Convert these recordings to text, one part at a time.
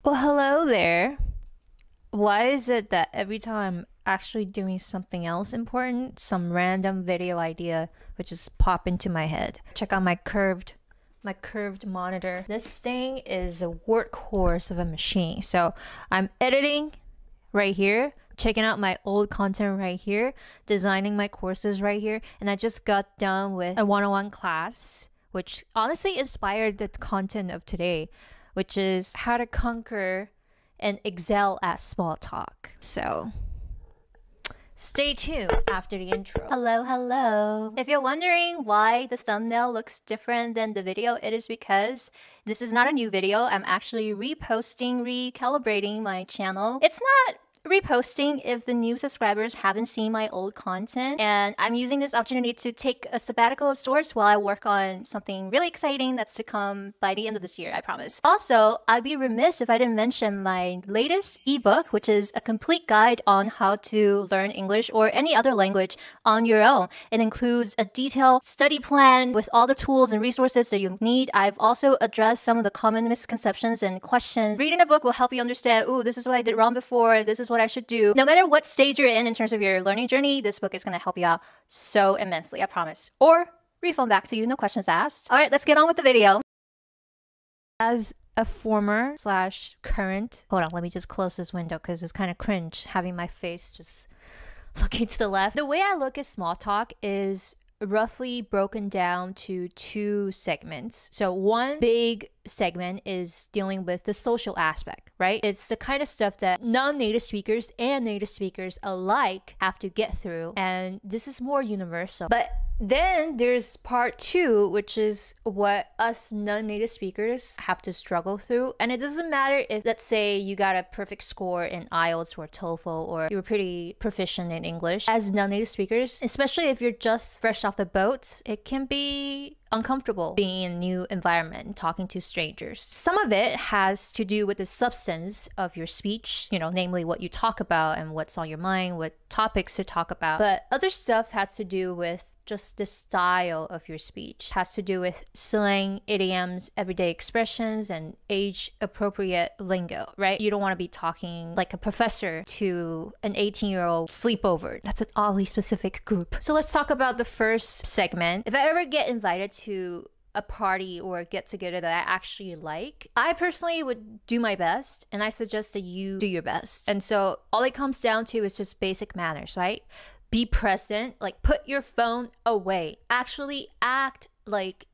Well, hello there. Why is it that every time I'm actually doing something else important, some random video idea would just pop into my head? Check out my curved monitor. This thing is a workhorse of a machine. So I'm editing right here, checking out my old content right here, designing my courses right here, and I just got done with a one-on-one class, which honestly inspired the content of today, which is how to conquer and excel at small talk. So stay tuned after the intro. Hello. If you're wondering why the thumbnail looks different than the video, it is because this is not a new video. I'm actually recalibrating my channel. It's not reposting if the new subscribers haven't seen my old content, and I'm using this opportunity to take a sabbatical of sorts while I work on something really exciting that's to come by the end of this year, I promise. Also, I'd be remiss if I didn't mention my latest ebook, which is a complete guide on how to learn English or any other language on your own. It includes a detailed study plan with all the tools and resources that you need. I've also addressed some of the common misconceptions and questions. Reading the book will help you understand, ooh, this is what I did wrong before, this is what I should do. No matter what stage you're in terms of your learning journey, this book is going to help you out so immensely, I promise. Or refund back to you, no questions asked. All right, let's get on with the video. As a former / current, hold on, let me just close this window because it's kind of cringe having my face just looking to the left. The way I look at small talk is roughly broken down to two segments. So one big segment is dealing with the social aspect, right? It's the kind of stuff that non-native speakers and native speakers alike have to get through, and this is more universal. But then there's part two, which is what us non-native speakers have to struggle through. And it doesn't matter if, let's say, you got a perfect score in IELTS or TOEFL, or you were pretty proficient in English. As non-native speakers, especially if you're just fresh off the boat, it can be uncomfortable being in a new environment, talking to strangers. Some of it has to do with the substance of your speech, namely what you talk about and what's on your mind, what topics to talk about. But other stuff has to do with just the style of your speech. It has to do with slang, idioms, everyday expressions, and age-appropriate lingo, right? You don't want to be talking like a professor to an 18-year-old sleepover. That's an oddly specific group. So let's talk about the first segment. If I ever get invited to a party or a get-together that I actually like, I personally would do my best, and I suggest that you do your best. And so all it comes down to is just basic manners, right? Be present, like put your phone away. Actually act like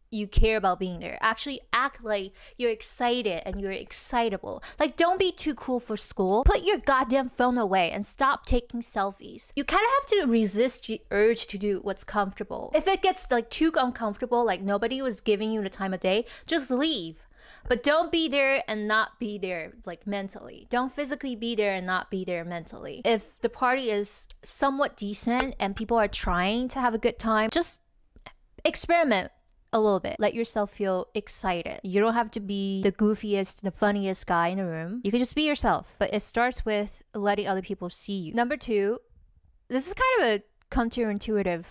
you care about being there. Actually act like you're excited and you're excitable. Like, don't be too cool for school. Put your goddamn phone away and stop taking selfies. You kind of have to resist the urge to do what's comfortable. If it gets like too uncomfortable, like nobody was giving you the time of day, just leave. But don't be there and not be there, like mentally. Don't physically be there and not be there mentally. If the party is somewhat decent and people are trying to have a good time, just experiment a little bit. Let yourself feel excited. You don't have to be the goofiest, the funniest guy in the room. You can just be yourself. But it starts with letting other people see you. Number two, this is kind of a counterintuitive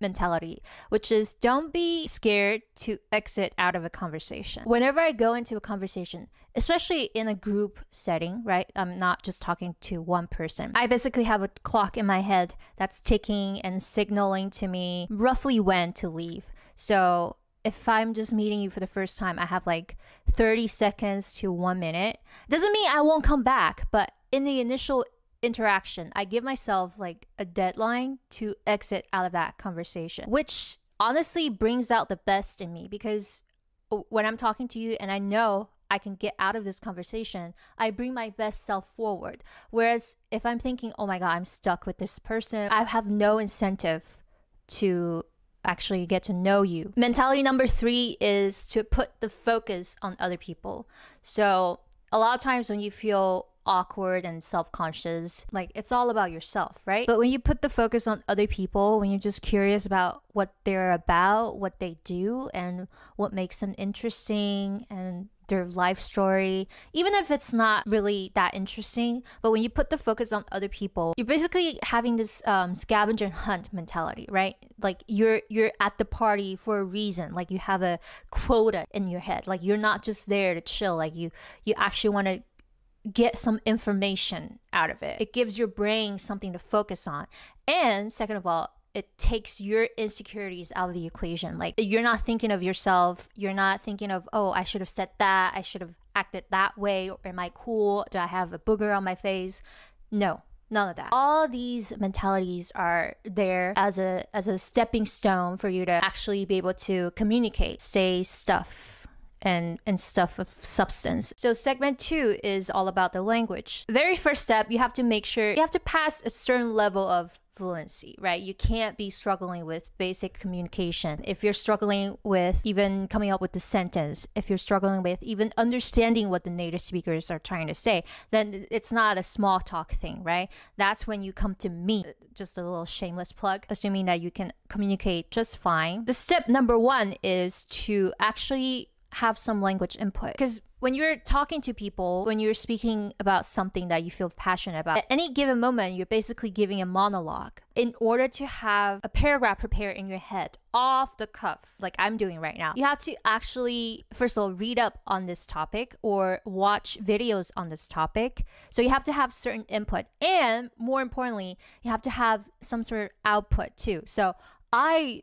mentality, which is don't be scared to exit out of a conversation. Whenever I go into a conversation, especially in a group setting, right? I'm not just talking to one person. I basically have a clock in my head that's ticking and signaling to me roughly when to leave. So if I'm just meeting you for the first time, I have like 30 seconds to 1 minute. Doesn't mean I won't come back, but in the initial interaction, I give myself like a deadline to exit out of that conversation, which honestly brings out the best in me, because when I'm talking to you and I know I can get out of this conversation, I bring my best self forward. Whereas if I'm thinking, oh my God, I'm stuck with this person, I have no incentive to actually get to know you. Mentality number three is to put the focus on other people. So a lot of times when you feel awkward and self-conscious, like it's all about yourself, right? But when you put the focus on other people, when you're just curious about what they're about, what they do, and what makes them interesting and their life story, even if it's not really that interesting. But when you put the focus on other people, you're basically having this scavenger hunt mentality, right? Like you're at the party for a reason. Like you have a quota in your head. Like you're not just there to chill. Like you actually want to get some information out of it. It gives your brain something to focus on. And second of all, it takes your insecurities out of the equation. Like you're not thinking of yourself. You're not thinking of, oh, I should have said that. I should have acted that way. Or am I cool? Do I have a booger on my face? No, none of that. All these mentalities are there as a stepping stone for you to actually be able to communicate, say stuff and stuff of substance. So segment 2 is all about the language. Very first step, you have to make sure you have to pass a certain level of fluency, right? You can't be struggling with basic communication. If you're struggling with even coming up with the sentence, if you're struggling with even understanding what the native speakers are trying to say, then it's not a small talk thing, right? That's when you come to me. Just a little shameless plug, assuming that you can communicate just fine. The step number 1 is to actually have some language input. Because when you're talking to people, when you're speaking about something that you feel passionate about, at any given moment, you're basically giving a monologue. In order to have a paragraph prepared in your head, off the cuff, like I'm doing right now, you have to actually, first of all, read up on this topic or watch videos on this topic. So you have to have certain input. And more importantly, you have to have some sort of output too. So I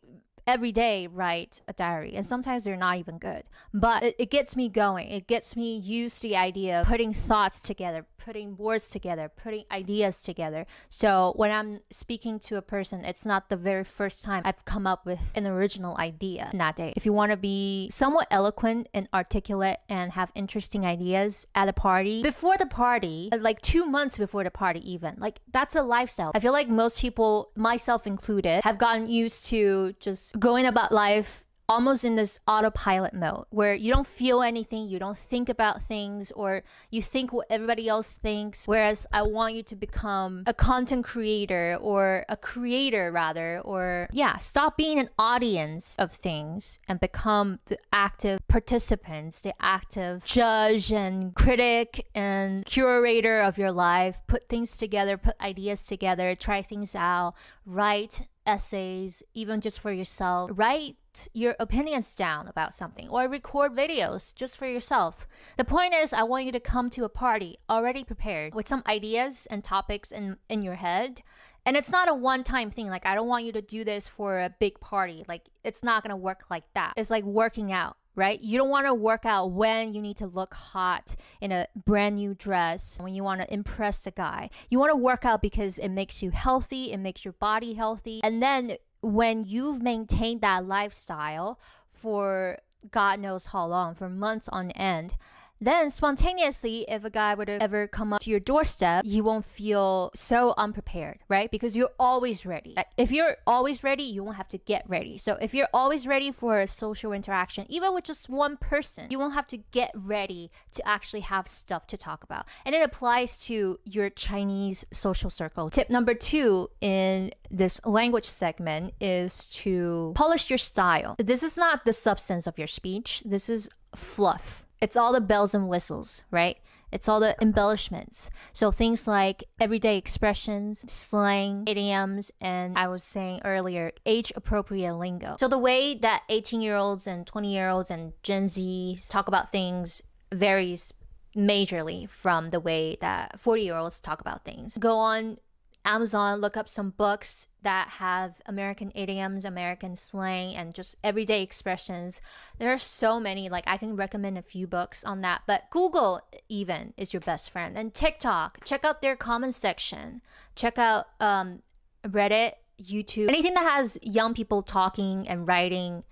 every day write a diary, and sometimes they're not even good, but it gets me going. It gets me used to the idea of putting thoughts together, putting words together, putting ideas together. So when I'm speaking to a person, it's not the very first time I've come up with an original idea in that day. If you want to be somewhat eloquent and articulate and have interesting ideas at a party, before the party, like 2 months before the party even, like that's a lifestyle. I feel like most people, myself included, have gotten used to just going about life almost in this autopilot mode where you don't feel anything, you don't think about things, or you think what everybody else thinks. Whereas I want you to become a content creator, or a creator rather, or stop being an audience of things and become the active participants, the active judge and critic and curator of your life. Put things together, put ideas together, try things out, write essays, even just for yourself. Write your opinions down about something, or record videos just for yourself. The point is, I want you to come to a party already prepared with some ideas and topics in your head. And it's not a one-time thing. Like, I don't want you to do this for a big party. Like, it's not going to work like that. It's like working out, right? You don't want to work out when you need to look hot in a brand new dress, when you want to impress a guy. You want to work out because it makes you healthy, it makes your body healthy. And then when you've maintained that lifestyle for God knows how long, for months on end, then spontaneously, if a guy were to ever come up to your doorstep, you won't feel so unprepared, right? Because you're always ready. If you're always ready, you won't have to get ready. So if you're always ready for a social interaction, even with just one person, you won't have to get ready to actually have stuff to talk about. And it applies to your Chinese social circle. Tip number 2 in this language segment is to polish your style. This is not the substance of your speech. This is fluff. It's all the bells and whistles, right? It's all the embellishments. So things like everyday expressions, slang, idioms, and I was saying earlier, age-appropriate lingo. So the way that 18-year-olds and 20-year-olds and Gen Zs talk about things varies majorly from the way that 40-year-olds talk about things. Go on Amazon, look up some books that have American idioms, American slang, and just everyday expressions. There are so many. Like, I can recommend a few books on that, but Google even is your best friend. And TikTok, check out their comment section. Check out Reddit, YouTube, anything that has young people talking and writing.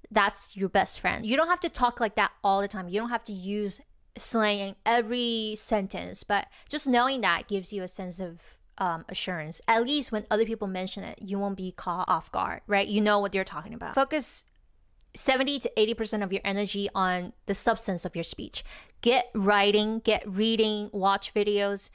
That's your best friend. You don't have to talk like that all the time. You don't have to use slang in every sentence, but just knowing that gives you a sense of assurance. At least when other people mention it, you won't be caught off guard, right? You know what they're talking about. Focus 70 to 80% of your energy on the substance of your speech. Get writing, get reading, watch videos,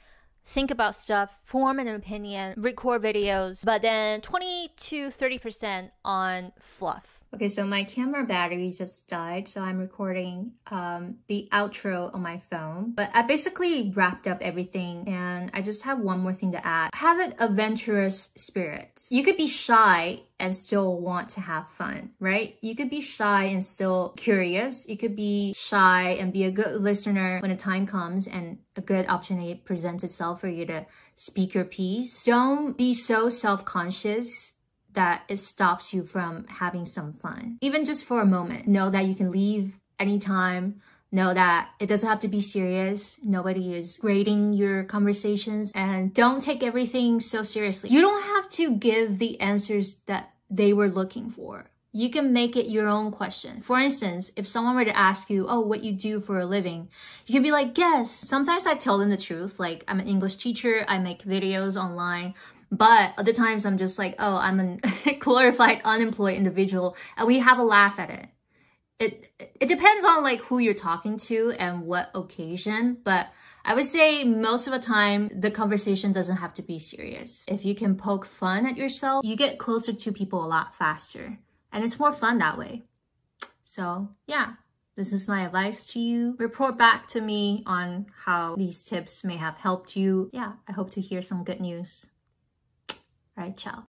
think about stuff, form an opinion, record videos, but then 20 to 30% on fluff. Okay, so my camera battery just died, so I'm recording the outro on my phone. But I basically wrapped up everything, and I just have one more thing to add. Have an adventurous spirit. You could be shy and still want to have fun, right? You could be shy and still curious. You could be shy and be a good listener when the time comes and a good opportunity presents itself for you to speak your piece. Don't be so self-conscious that it stops you from having some fun. Even just for a moment. Know that you can leave anytime. Know that it doesn't have to be serious. Nobody is grading your conversations. And don't take everything so seriously. You don't have to give the answers that they were looking for. You can make it your own question. For instance, if someone were to ask you, oh, what you do for a living, you can be like, yes. Sometimes I tell them the truth. Like, I'm an English teacher. I make videos online. But other times I'm just like, oh, I'm a glorified unemployed individual, and we have a laugh at it. It depends on like who you're talking to and what occasion, but I would say most of the time the conversation doesn't have to be serious. If you can poke fun at yourself, you get closer to people a lot faster, and it's more fun that way. So yeah, this is my advice to you. Report back to me on how these tips may have helped you. Yeah, I hope to hear some good news. All right, ciao.